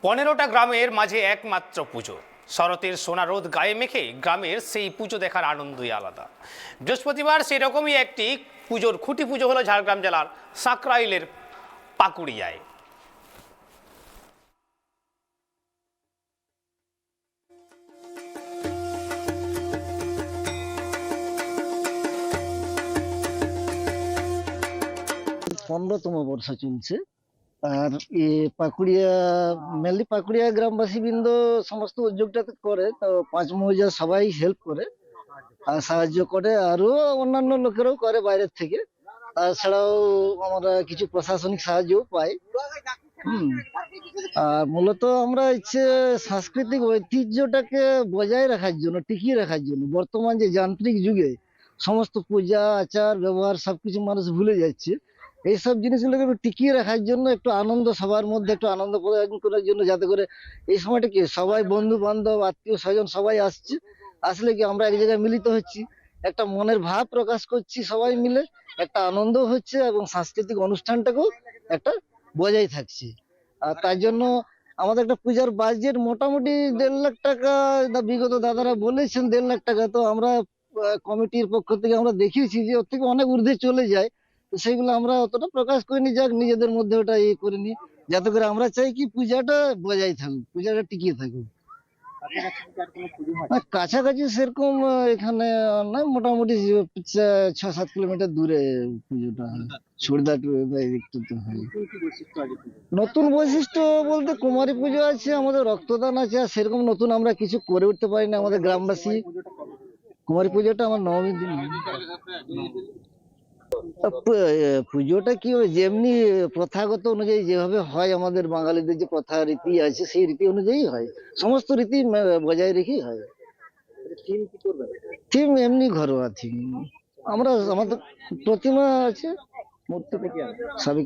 15টা গ্রামের মাঝে একমাত্র পুজো। শরতের সোনা রোদ গায়ে মেখে গ্রামের সেই পুজো দেখার আনন্দই আলাদা। বৃহস্পতিবার সেরকমই একটি পুজোর খুঁটি পুজো হলো ঝাড়গ্রাম জেলার সাকরাইলের পাকুড়িয়ায়। পনেরোতম বর্ষ চলছে। আর পাকুড়িয়া মেনলি পাকুড়িয়া গ্রামবাসী বৃন্দ সমস্ত উদ্যোগটাতে করে, তো পাঁচ মৌজা সবাই হেল্প করে আর সাহায্য করে, আরো অন্যান্য লোকেরাও করে বাইরের থেকে। তাছাড়াও আমরা কিছু প্রশাসনিক সাহায্যও পাই। আর মূলত আমরা ইচ্ছে সাংস্কৃতিক ঐতিহ্যটাকে বজায় রাখার জন্য, টিকিয়ে রাখার জন্য, বর্তমান যে যান্ত্রিক যুগে সমস্ত পূজা আচার ব্যবহার সবকিছু মানুষ ভুলে যাচ্ছে। এইসব জিনিসগুলোকে একটু টিকিয়ে রাখার জন্য, একটু আনন্দ সবার মধ্যে একটু আনন্দ প্রদান করার জন্য, যাতে করে এই সময়টা কি সবাই বন্ধু বান্ধব আত্মীয় স্বজন সবাই আসছে, আসলে কি আমরা এক জায়গায় মিলিত হচ্ছি, একটা মনের ভাব প্রকাশ করছি সবাই মিলে, একটা আনন্দ হচ্ছে এবং সাংস্কৃতিক অনুষ্ঠানটাকেও একটা বজায় থাকছে। আর তার জন্য আমাদের একটা পূজার বাজেট মোটামুটি 1.5 লাখ টাকা। বিগত দাদারা বলেছেন 1.5 লাখ টাকা, তো আমরা কমিটির পক্ষ থেকে আমরা দেখিয়েছি যে ওর থেকে অনেক ঊর্ধ্বে চলে যায়। তো সেইগুলো আমরা অতটা প্রকাশ করিনি, যাক নিজেদের মধ্যে ওটা করিনি, যাতে করে আমরা চাই কি পূজাটা বজায় থাকুক, পূজাটা টিকিয়ে থাকুক। কাছাকাছি সেরকম এখানে না, মোটামুটি 6-7 কিলোমিটার দূরে পুজোটা হয়। ছুড়দা একটু হয়। নতুন বৈশিষ্ট্য বলতে কুমারী পুজো আছে, আমাদের রক্তদান আছে, আর সেরকম নতুন আমরা কিছু করে উঠতে পারি না আমাদের গ্রামবাসী। কুমারী পুজোটা আমার নবমীর দিন। পুজোটা কি যেমনি প্রথাগত অনুযায়ী যেভাবে হয়, আমাদের বাঙালিদের যে প্রথা রীতি আছে সেই রীতি অনুযায়ী হয়, সমস্ত রীতি বজায় রেখেই হয়। থিম এমনি ঘরোয়া থিম। আমাদের প্রতিমা আছে, মূর্তি সবই